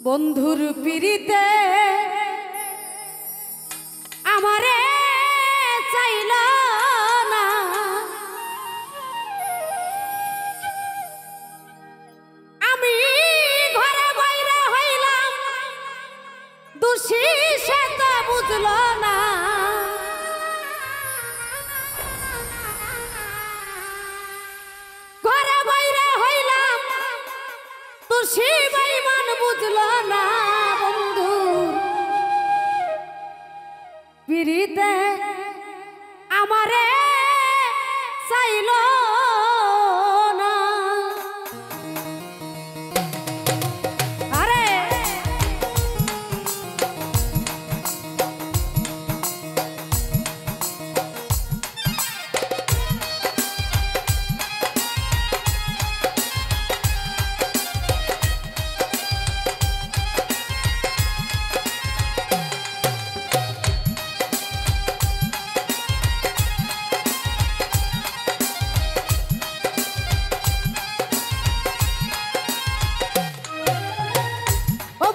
বন্ধুর পিরিতে আমারে চাইল না, আমি ঘরে বাইরে হইলাম দোষী, সে তো বুঝল না। ঘরে বাইরে হইলাম দোষী, বেঈমান বুঝল না। বন্ধু পিরিতে আমারে চাইল না। আরে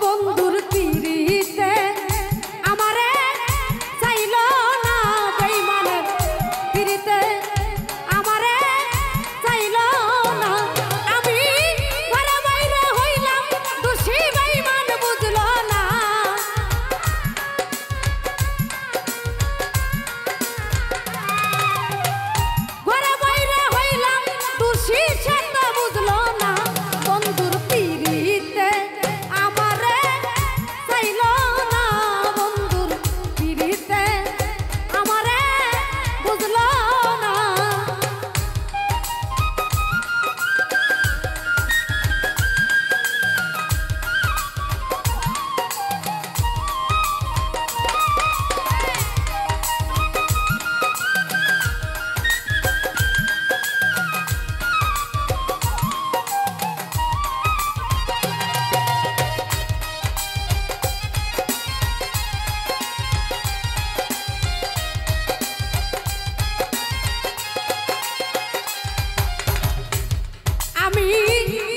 বন্ধুর পিরিতে আমারে চাইল না, বেঈমানের পিরিতে আমারে চাইল না। আমি ঘরে বাইরে হইলাম দোষী, বেঈমান বুঝল না। ঘরে বাইরে হইলাম দোষী, সে তো বুঝল না। বন্ধুর পিরিতে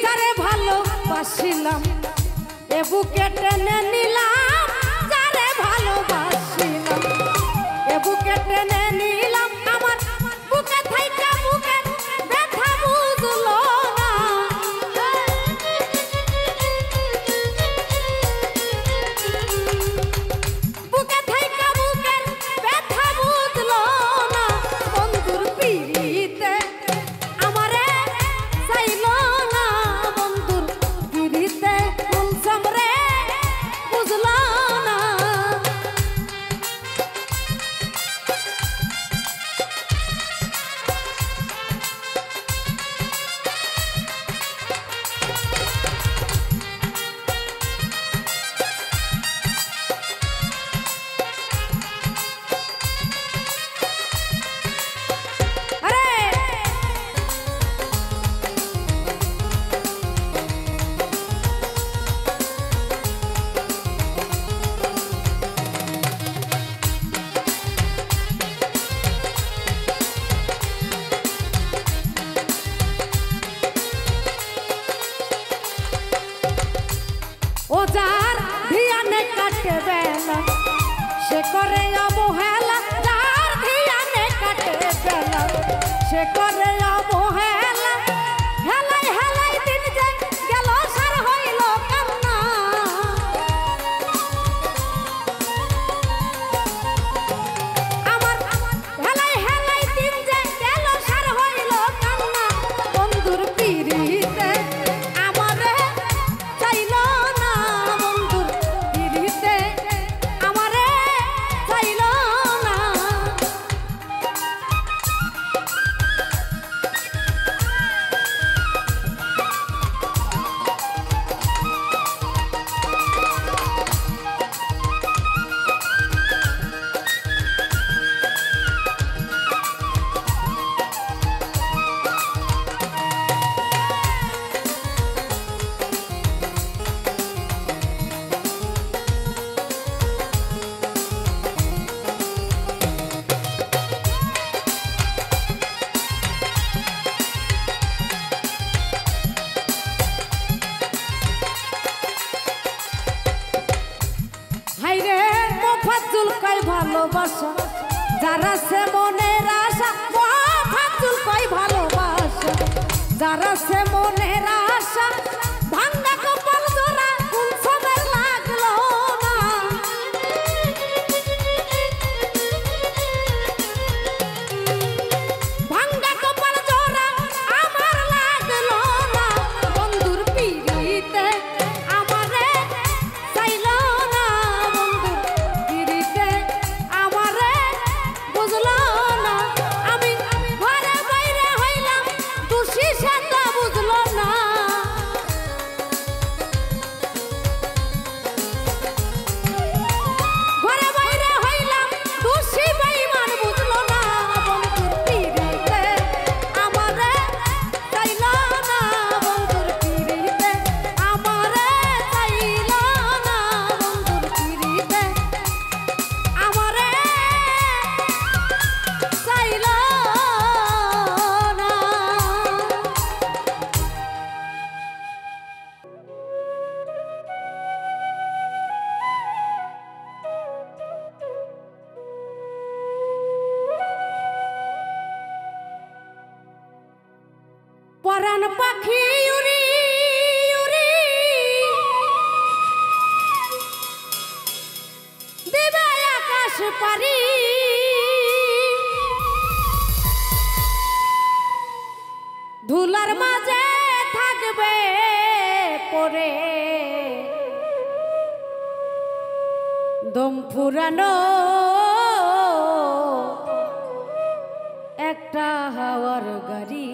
যারে ভালোবাসিলাম এ বুকে টেনে নিলাম, যারে ভালোবাসিলাম এ বুকে টেনে নিলাম। আমার বুকে থাইকা বুকে ব্যথা বুঝল না। বুকে থাইকা বুকের ব্যথা বুঝল না। বন্ধুর পিরিতে আমারে চাইল না, বন্ধুর পিরিতে মনসাম রে বুঝল না। ও যার ধিয়ানে কাটে বেলা সে করে অবহেলা, যার ধিয়ানে কাটে বেলা সে করে অবহেলা। হেলাই হেলাই দিন যে গেল সার হইল কান্না। আমার হেলাই হেলাই দিন যে গেল সার হইল কান্না। বন্ধুর পিরিতে আমারে চাইল না, বন্ধুর পিরিতে ফাজুল কই ভালোবাসা যারা সে মনের আশা ফাজুল কই ভালোবাসা যারা সে মনের আশা ভাঙ্গা কপাল জোড়া কোন সময় লাগলো না ভাঙ্গা কপাল জোড়া আমার লাগলো না বন্ধুর পিড়িতে আমারে চাইলো না বন্ধুর পিড়িতে আমারে বুঝলো না আমি ঘরে বাইরে হইলাম দোষী সেটা বুঝলো না ঘরে বাইরে হইলাম দোষী বেঈমান বুঝলো না বন্ধুর পিড়িতে আমারে চাইলো না বন্ধুর পিড়িতে আমারে চাইলো না বন্ধুর পিড়িতে আমারে চাইলো না পরাণ পাখি উড়ি উড়ি দেবে আকাশ পারি ধুলার মাঝে থাকবে পরে দম ফুরানো একটা হাওয়ার গাড়ি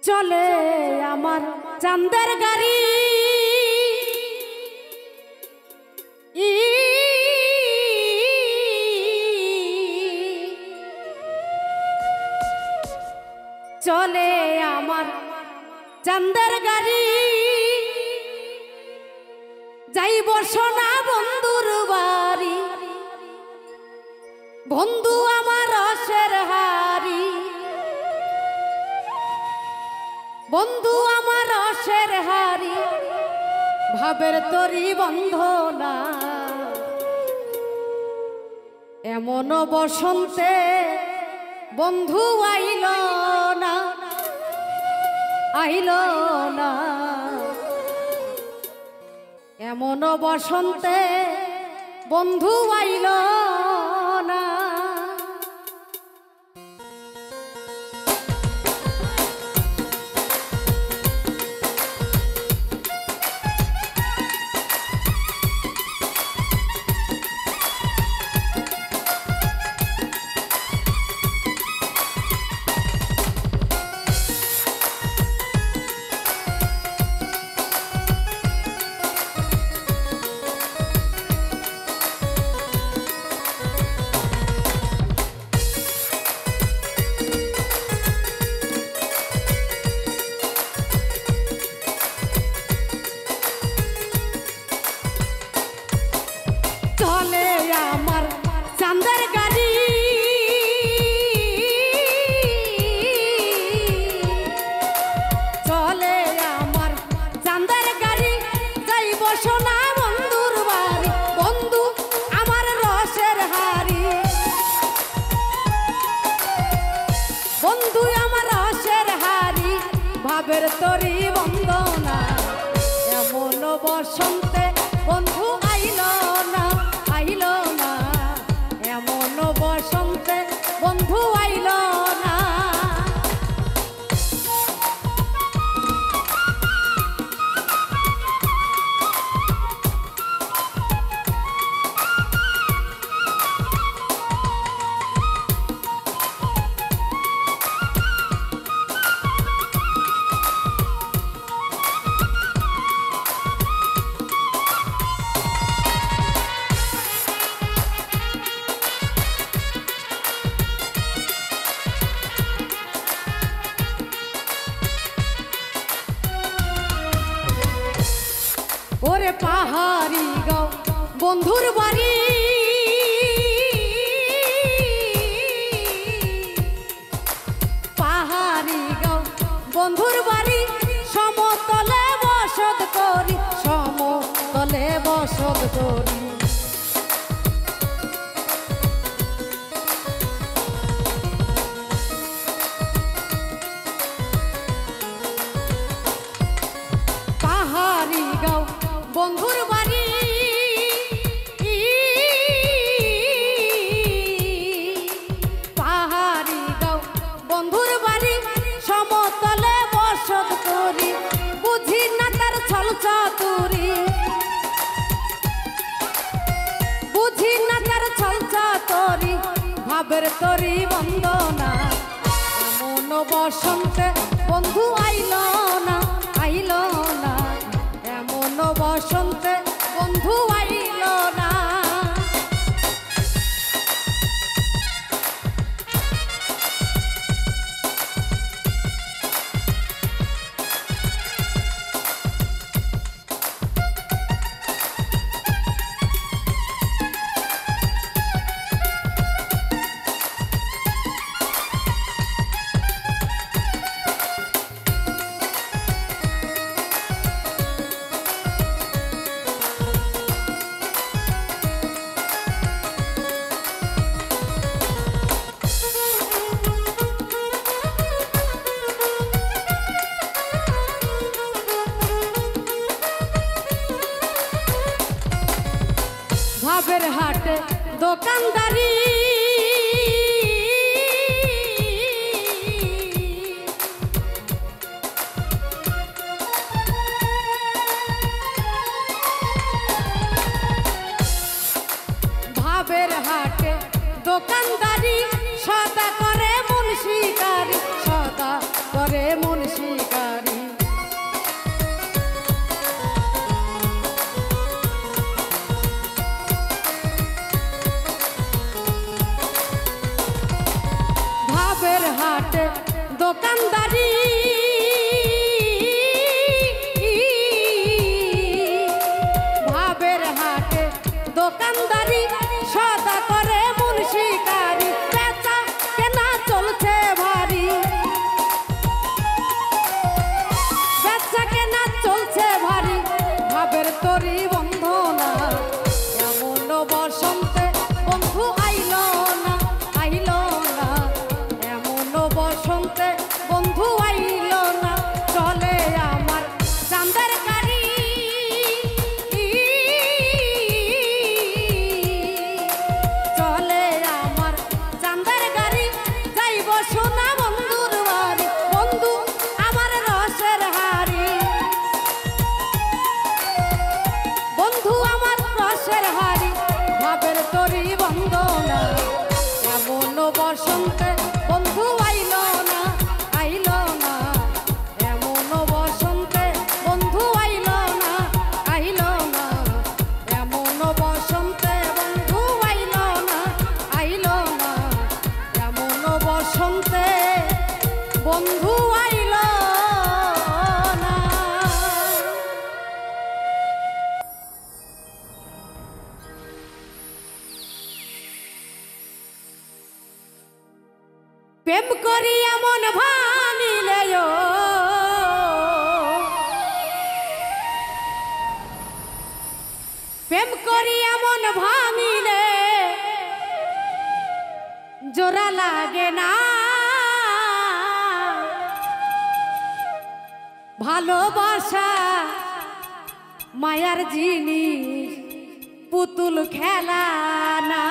চলে আমার চাঁদের গাড়ি চলে আমার চাঁদের গাড়ি যাইব সোনা বন্ধুর বাড়ি বন্ধু আমার রসের হারি বন্ধু আমার রসের হারি ভাবের তরি বন্ধনা এমন বসন্তে বন্ধু আইল না আইল না এমন বসন্তে বন্ধু আইল না চলে আমার চাঁদের গাড়ি চলে আমার চাঁদের গাড়ি যাইব সোনা বন্ধুর বাড়ি বন্ধু আমার রসের হারি বন্ধু আমার রসের হারি ভাবের তরি বন্দনা এমন বসন্তে বন্ধু আইল না আইল না এমন বসন্তে বন্ধু আইল না ওরে পাহাড়ি গাঁও বন্ধুর বাড়ি পাহাড়ি গাঁও বন্ধুর বাড়ি সমতলে বসত করি সমতলে বসত করি পাহাড়ি গাঁও বন্ধুর বাড়ি পাহাড়ি গাঁও বন্ধুর বাড়ি সমতলে বসত করি বুঝি না তার ছল চাতুরি বুঝি না তার ছল চাতুরি ভাবের তরি বন্দনা এমন বসন্তে বন্ধু আইল না আইল না এমন বসন্তে বন্ধু আইল না ভাবের হাটে দোকানদারি ভাবের হাটে দোকানদারি সদা করে মুন্সিকারি সদা করে মুন্সি দোকানদারি ভাবের হাটে দোকানদারি সদা করে মুন্সিকারি বেচা কেনা চলছে ভারী বেচা কেনা চলছে ভারী ভাবের তরি বন্ধনা এমন বসন্তে বন্ধু আইলো না এমন বসন্তে বন্ধু আইলো না চলে আমার চাঁদের গাড়ি চলে আমার চাঁদের গাড়ি যাইব সোনা বন্ধুর বাড়ি বন্ধু আমার রসের হাড়ি বন্ধু আমার রসের হাড়ি ভাবের তরি বন্দনা এমন বসন্তে বন্ধু আইলো না এমন বসন্তে বন্ধু আইলো না এমন বসন্তে বন্ধু আইলো না এমন বসন্তে বন্ধু আইলো না। প্রেম করি এমন ভাঙিলে প্রেম করি এমন ভাঙিলে জোড়া লাগে না ভালোবাসা মায়ার জিনিস পুতুল খেলা না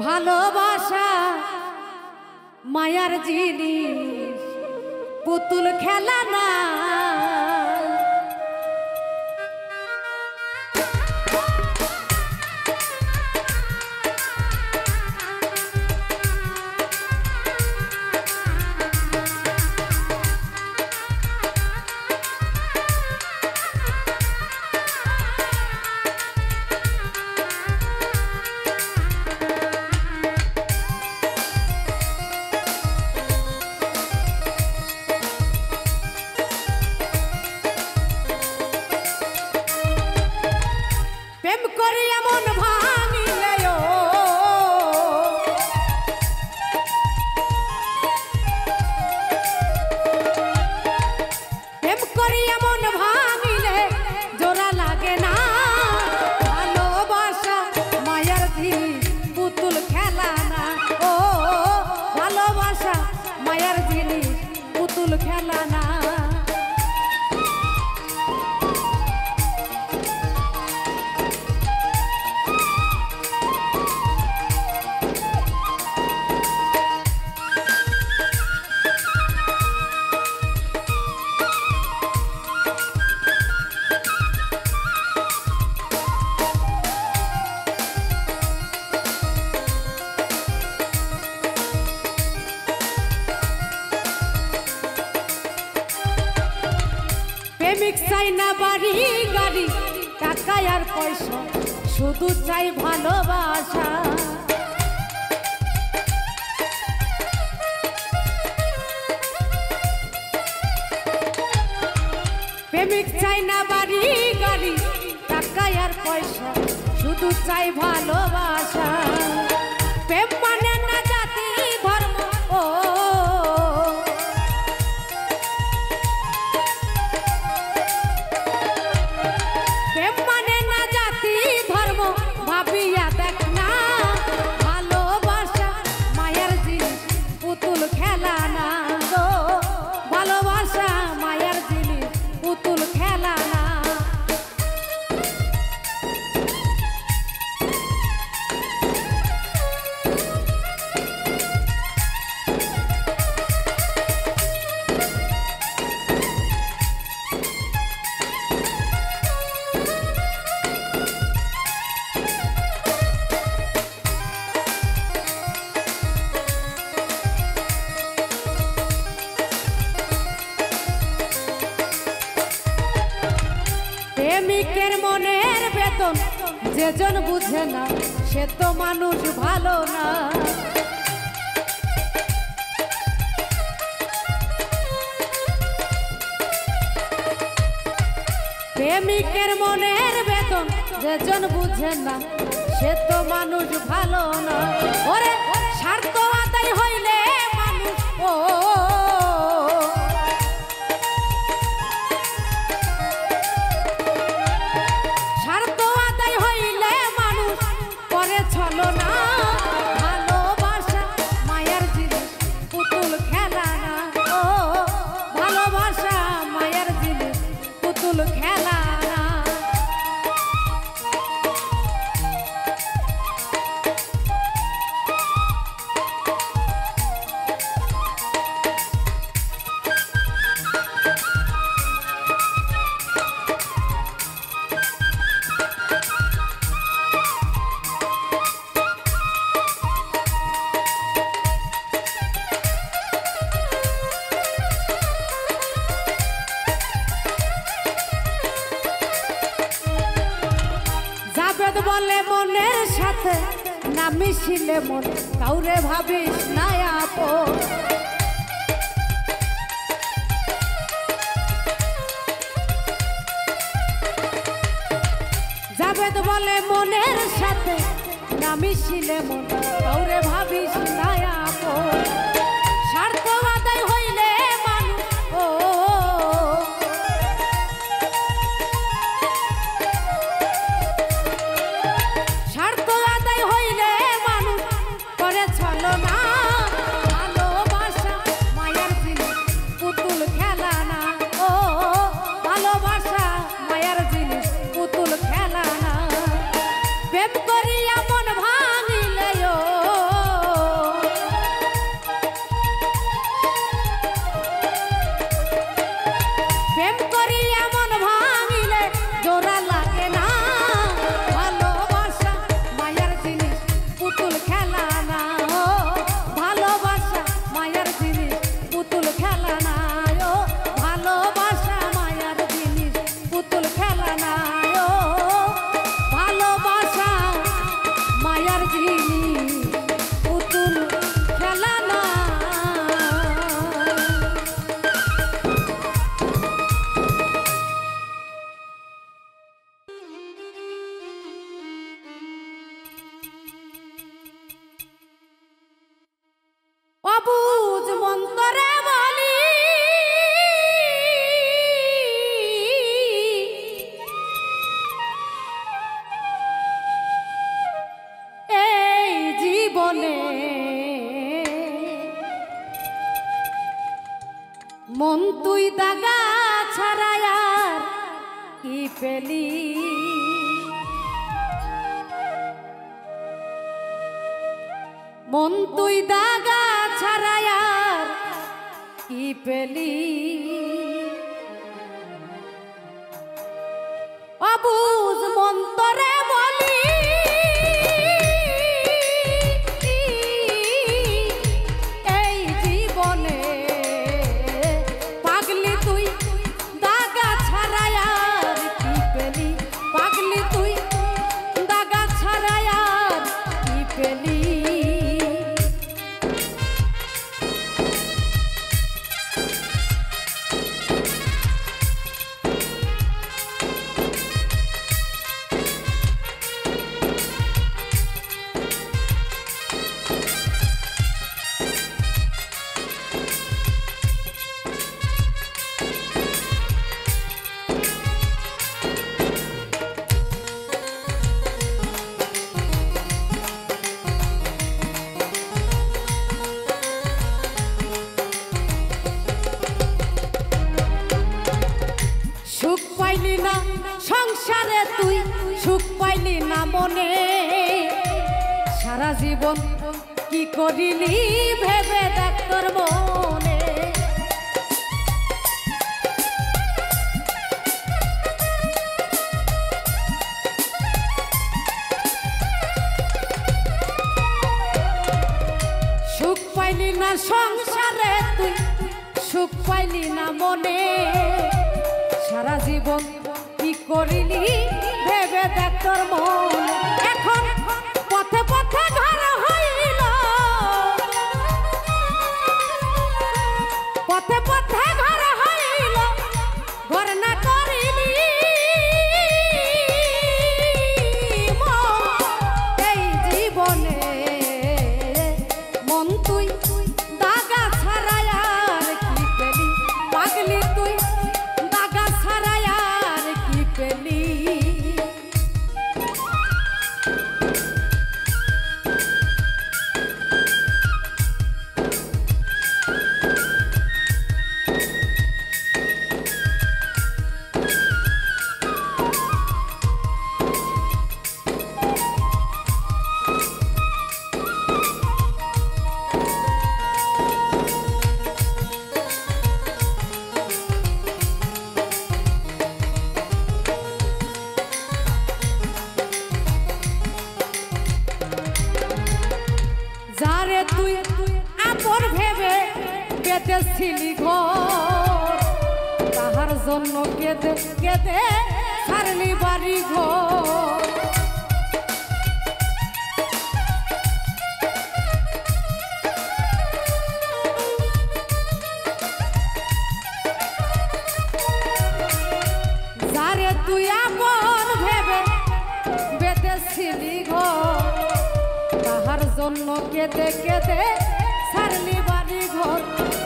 ভালোবাসা মায়ার জিনিস পুতুল খেলা না প্রেম করি এমন ভাঙিলে প্রেম করি এমন ভাঙিলে জোড়া লাগে না ভালোবাসা মায়ার জিনিস পুতুল খেলা না ও ভালোবাসা মায়ার জিনিস পুতুল খেলা না প্রেমিক চাই না বাড়ি গাড়ি টাকা আর পয়সা শুধু চাই ভালোবাসা প্রেমিক চাই না বাড়ি গাড়ি টাকা আর পয়সা শুধু চাই ভালোবাসা প্রেম মানে না জাতি ধর্ম ও প্রেম মানে না জাতি ধর্ম ভাবিয়া দেখ না ভালোবাসা মায়ের জিনিস পুতুল খেলা না গো ভালোবাসা মায়ের জিনিস পুতুল খেলা না প্রেমিকের মনের বেদন যেজন বুঝে না সে তো মানুষ ভালো না প্রেমিকের মনের বেদন যেজন বুঝে না সে তো মানুষ ভালো না। ওরে স্বার্থ আদায় হইলে মানুষ স্বার্থ আদায় হইলে মানুষ করে ছলো না। ভালোবাসা মায়ার জিনিস পুতুল খেলা না। ও ভালোবাসা মায়ার জিনিস পুতুল খেলা না। বলে মনের সাথে না মিশিলে মন কাউরে ভাবিস না আপন। জাবেদ বলে মনের সাথে না মিশিলে মন কাউরে ভাবিস না আপন। স্বার্থ আদায় হইলে মানুষ স্বার্থ আদায় হইলে মানুষ করে ছলো না। ভালোবাসা মায়ার জিনিস পুতুল খেলা না। ও ভালোবাসা মায়ার জিনিস পুতুল খেলা না। প্রেম করিয়া মন ভাঙিলে প্রেম করিয়া মন ভাঙিলে জোড়া লাগে না। ভালোবাসা মায়ার জিনিস পুতুল খেলা না। ও ভালোবাসা মায়ার জিনিস পুতুল খেলা না। ও ভালোবাসা মায়ার জিনিস পুতুল খেলা না। ও ভালোবাসা মায়ার জিনিস পুতুল খেলা না। অবুঝ মন্তরে বলি এই জীবনে মন তুই দাগা ছাড়ায় আর কি পেলি। মন তুই দাগা ছাড়ায় আর কি পেলি। অবুঝ মন্তরে বলি এই জীবনে পাগলি তুই দাগা ছাড়ায় আর কি পেলি। পাগলি তুই দাগা ছাড়ায় আর কি পেলি। সুখ পাইলি না সংসারে তুই সুখ পাইলি না মনে। সারা জীবন কি করিলি ভেবে দেখ তোর মনে। সুখ পাইলি না সংসারে তুই সুখ পাইলি না মনে। সারা জীবন কি করিলি ভেবে দেখ তোর মন। এখন পথে পথে ঘর হইল পথে পথে ঘর হইল ঘর না করিলি। বেঁধেছিলি ঘর, তাহার জন্য কেঁদে কেঁদে ছাড়লি বাড়ি ঘর। যারে তুই আপন ভেবে বেঁধেছিলি ঘর, তাহার জন্য কেঁদে কেঁদে ছাড়লি বাড়ি ঘর।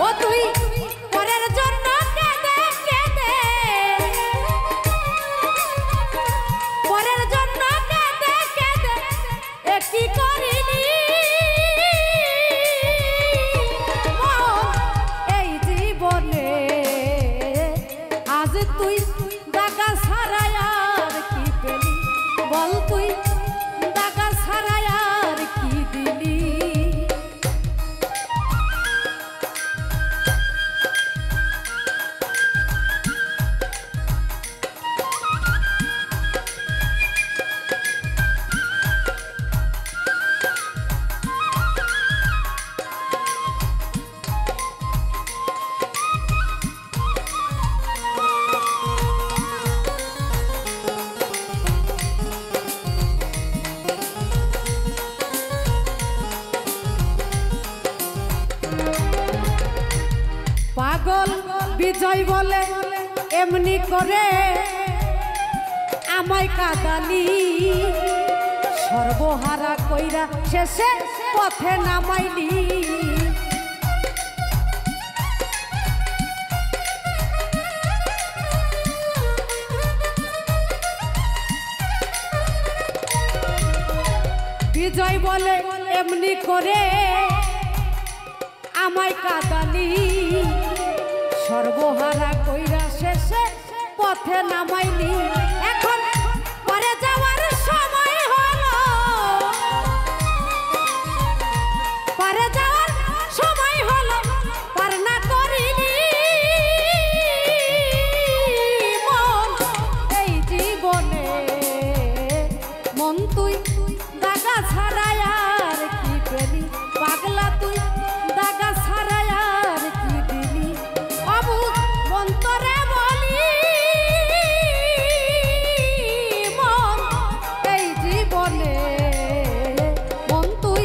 ও তুই পরের জন্য কেঁদে কেঁদে, পরের জন্য কেঁদে কেঁদে কি করিলি এই জীবনে? আজ তুই দাগা ছাড়াই আর কি পেলি বল, তুই দাগা ছাড়াই আর কি দিলি? পাগল বিজয় বলে এমনি করে আমায় কাঁদালি, সর্বহারা কইরা শেষে পথে নামাইলি। বিজয় বলে এমনি করে আমায় কাঁদালি, সর্বহারা কইরা শেষে পথে নামাইলি। এখন পরে যাওয়ার সময় হলো, পরে যাওয়ার সময় হলো, পার না করিলি মন এই জীবনে। মন তুই দাগা ছাড়াই আর কি পেলি, পাগলা তুই দাগা ছাড়াই আর কি দিলি? অবুঝ অন্তরে বলি মন এই জীবনে, মন তুই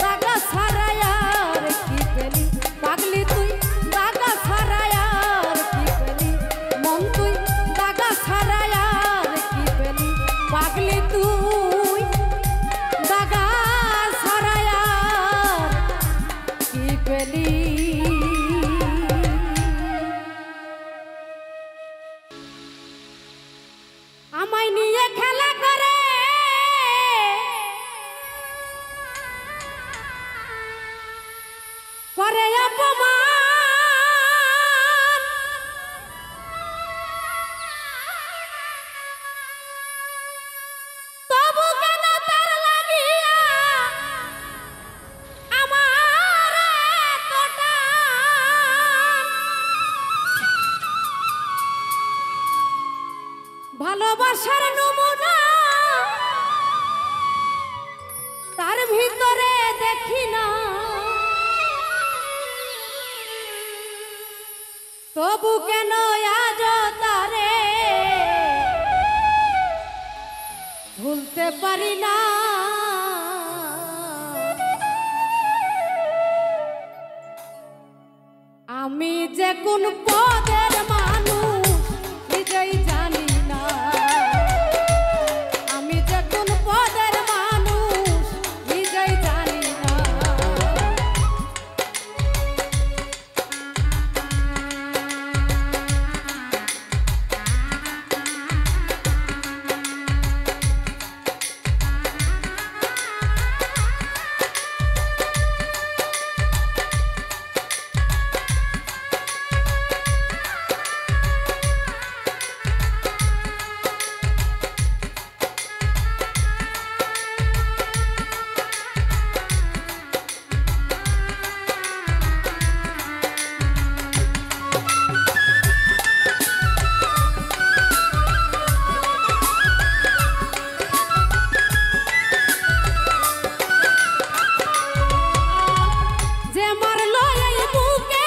দাগা ছাড়াই আর কি পেলি? পাগলি তুই দাগা ছাড়াই আর কি পেলি? মন তুই দাগা ছাড়াই আর কি পেলি? পাগলি তুই দাগা ছাড়াই আর কি পেলি? আমায় নিয়ে খেলা করে করে অপমান, তবু কেন তার লাগিয়া আমার এত টান? ভালোবাসার নমুনা তার ভিতরে দেখি না, তবু কেন আজ তারে ভুলতে পারি না? আমি যে কোন পদের মানুষ নিজেই জানি না, আমি যে কোন পদের মানুষ নিজেই জানি না। যে মারলো এই বুকে